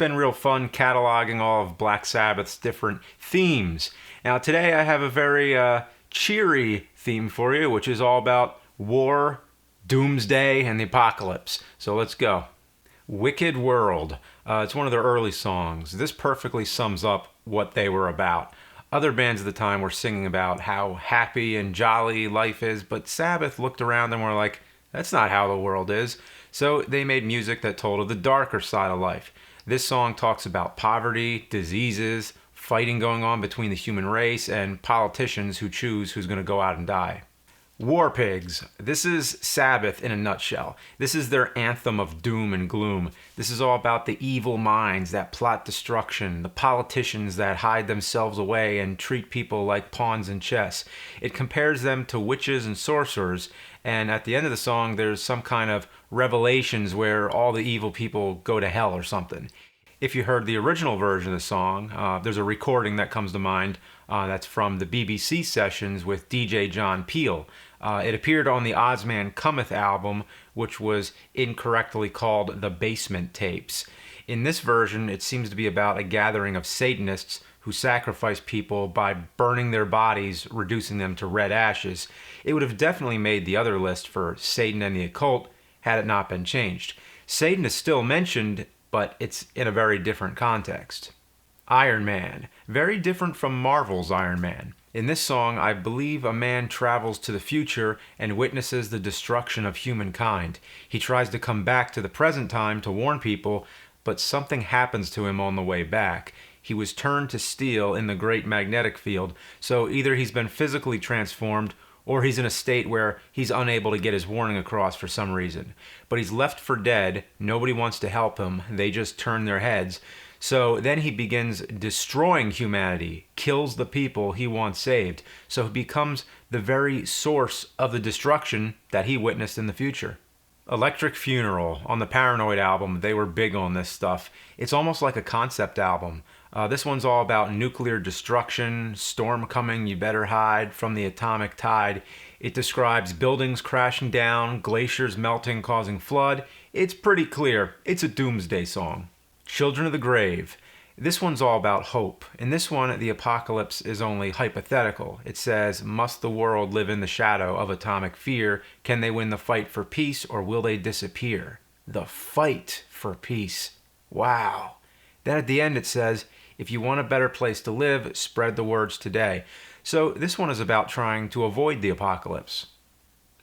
been real fun cataloging all of Black Sabbath's different themes. Now, today I have a very cheery theme for you, which is all about war, doomsday, and the apocalypse. So let's go. Wicked World. It's one of their early songs. This perfectly sums up what they were about. Other bands at the time were singing about how happy and jolly life is, but Sabbath looked around and were like, that's not how the world is. So they made music that told of the darker side of life. This song talks about poverty, diseases, fighting going on between the human race, and politicians who choose who's going to go out and die. War Pigs. This is Sabbath in a nutshell. This is their anthem of doom and gloom. This is all about the evil minds that plot destruction, the politicians that hide themselves away and treat people like pawns in chess. It compares them to witches and sorcerers, and at the end of the song there's some kind of revelations where all the evil people go to hell or something. If you heard the original version of the song, there's a recording that comes to mind that's from the BBC sessions with DJ John Peel. It appeared on the Ozman Cometh album, which was incorrectly called the Basement Tapes. In this version, it seems to be about a gathering of Satanists who sacrifice people by burning their bodies, reducing them to red ashes. It would have definitely made the other list for Satan and the Occult had it not been changed. Satan is still mentioned, but it's in a very different context. Iron Man. Very different from Marvel's Iron Man. In this song, I believe a man travels to the future and witnesses the destruction of humankind. He tries to come back to the present time to warn people, but something happens to him on the way back. He was turned to steel in the great magnetic field, so either he's been physically transformed or he's in a state where he's unable to get his warning across for some reason. But he's left for dead, nobody wants to help him, they just turn their heads. So then he begins destroying humanity, kills the people he wants saved. So he becomes the very source of the destruction that he witnessed in the future. Electric Funeral. On the Paranoid album, they were big on this stuff. It's almost like a concept album. This one's all about nuclear destruction, storm coming, you better hide from the atomic tide. It describes buildings crashing down, glaciers melting, causing flood. It's pretty clear. It's a doomsday song. Children of the Grave. This one's all about hope. In this one, the apocalypse is only hypothetical. It says, must the world live in the shadow of atomic fear? Can they win the fight for peace, or will they disappear? The fight for peace. Wow. Then at the end it says, if you want a better place to live, spread the words today. So this one is about trying to avoid the apocalypse.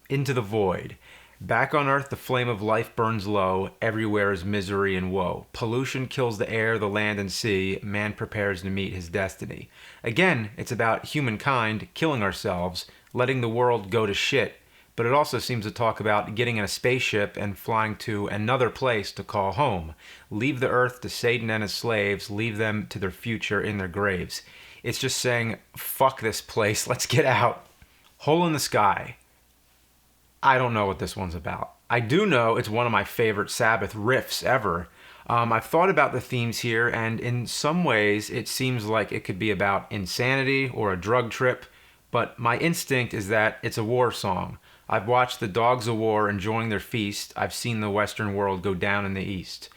Into the Void. Back on Earth, the flame of life burns low. Everywhere is misery and woe. Pollution kills the air, the land, and sea. Man prepares to meet his destiny. Again, it's about humankind killing ourselves, letting the world go to shit. But it also seems to talk about getting in a spaceship and flying to another place to call home. Leave the Earth to Satan and his slaves. Leave them to their future in their graves. It's just saying, fuck this place, let's get out. Hole in the Sky. I don't know what this one's about. I do know it's one of my favorite Sabbath riffs ever. I've thought about the themes here, and in some ways it seems like it could be about insanity or a drug trip, but my instinct is that it's a war song. I've watched the dogs of war enjoying their feast. I've seen the Western world go down in the East.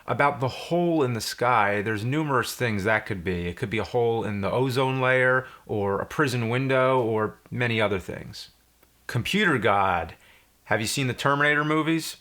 About the hole in the sky, there's numerous things that could be. It could be a hole in the ozone layer, or a prison window, or many other things. Computer God. Have you seen the Terminator movies?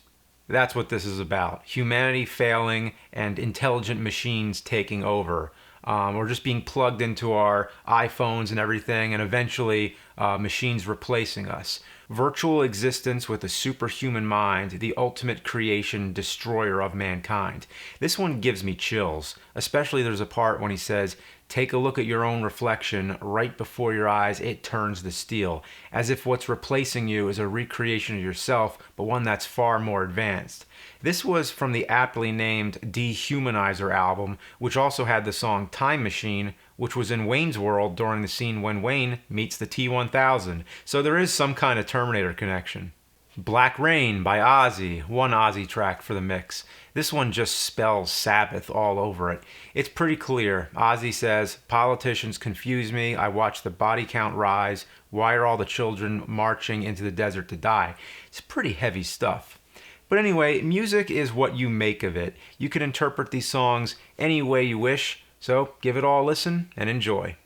That's what this is about. Humanity failing and intelligent machines taking over. Or just being plugged into our iPhones and everything, and eventually machines replacing us. Virtual existence with a superhuman mind, the ultimate creation destroyer of mankind. This one gives me chills, especially there's a part when he says, take a look at your own reflection, right before your eyes it turns to steel, as if what's replacing you is a recreation of yourself, but one that's far more advanced. This was from the aptly named Dehumanizer album, which also had the song Time Machine, which was in Wayne's World during the scene when Wayne meets the T-1000, so there is some kind of Terminator connection. Black Rain by Ozzy, one Ozzy track for the mix. This one just spells Sabbath all over it. It's pretty clear. Ozzy says, politicians confuse me, I watch the body count rise, why are all the children marching into the desert to die? It's pretty heavy stuff. But anyway, music is what you make of it. You can interpret these songs any way you wish, so give it all a listen and enjoy.